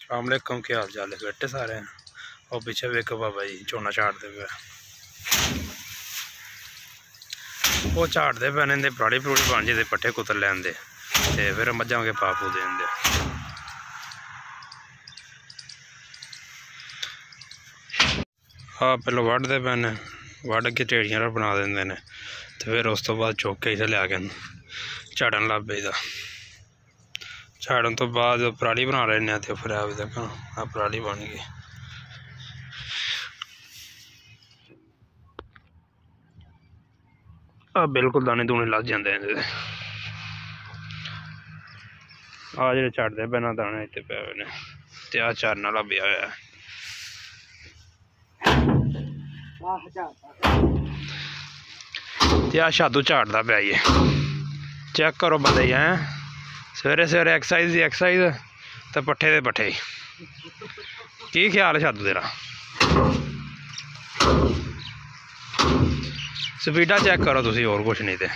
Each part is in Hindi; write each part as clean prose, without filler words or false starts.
अस्सलामुअलैकुम, क्या हाल चाल है बेटे सारे। और पीछे वेखो बाबा जी झोना झाड़ते पे, वो झाड़ते पे ने पराड़ी परूड़ी बन जाते, पट्ठे कुतर लैंदे ते फिर मझां के पा पू देंदे। हाँ पहले वढ़ते पे ने, वढ़ के ढेड़ियां बना देंदे ने ते फिर उस तो बाद चुक के इत्थे लिया के झाड़न लग पेईदा। झाड़न तो बाद पराली बना लेने तो फिर अभी तक पराली बन गई। बिल्कुल दाने दूने लग जाते हैं। आ जो झड़ते पे ना दाने इतने पे ने ते आ चरन वाला बिया होया ते आ शादू झाड़दा पिया ये। चेक करो बंदे ही हैं, सवेरे सवेरे एक्सरसाइज दी एक्सरसाइज ते पट्ठे दे पट्ठे। की ख्याल है शादू तेरा? स्पीडा चेक करो तुसी, और कुछ नहीं ते।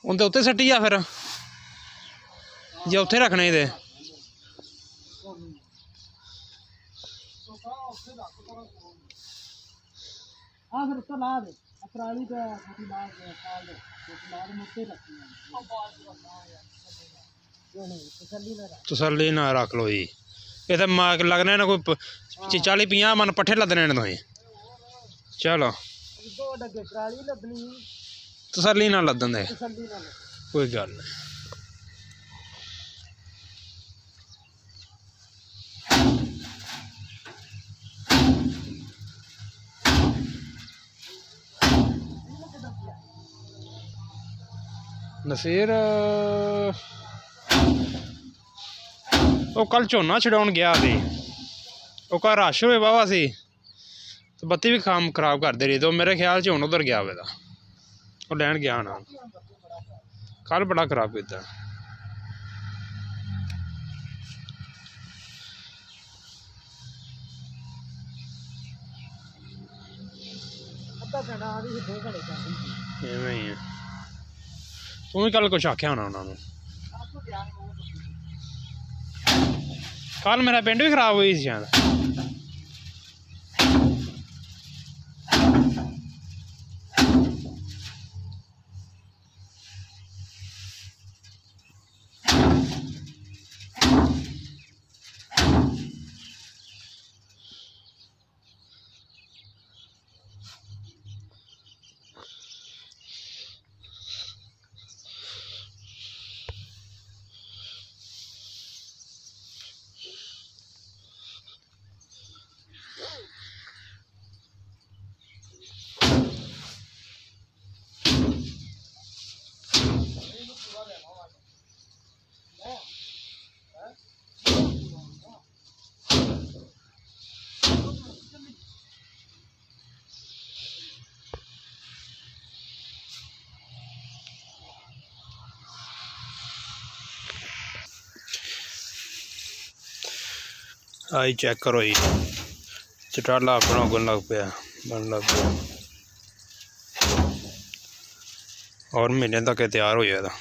उनके उत्ते सट्टी आ फिर जे उत्थे रखने दे। तसल्ली ना रख लो जी, ये तो मार्क लगने ना कोई 40-50 मन पट्ठे लदने ने तुसें। चलो तसल्ली ना लदन दे, कोई गल नहीं। नसीर वो कल झोना छड़ाउन गया सी, वो कल रश होए वाहवा सी तो बत्ती भी काम खराब करते रही, तो मेरे ख्याल च हुण उधर गया वे दा, वो लैन गया ना। कल बड़ा खराब किया। इवें ही है, तू भी कल कुछ आख्या होना उन्होंने। कल मेरा पिंड भी खराब हुई शायद। आई चेक करो जी, चटाला अपना उगन लग पाया, बन लग पाया और महीने तक तैयार हो जाएगा।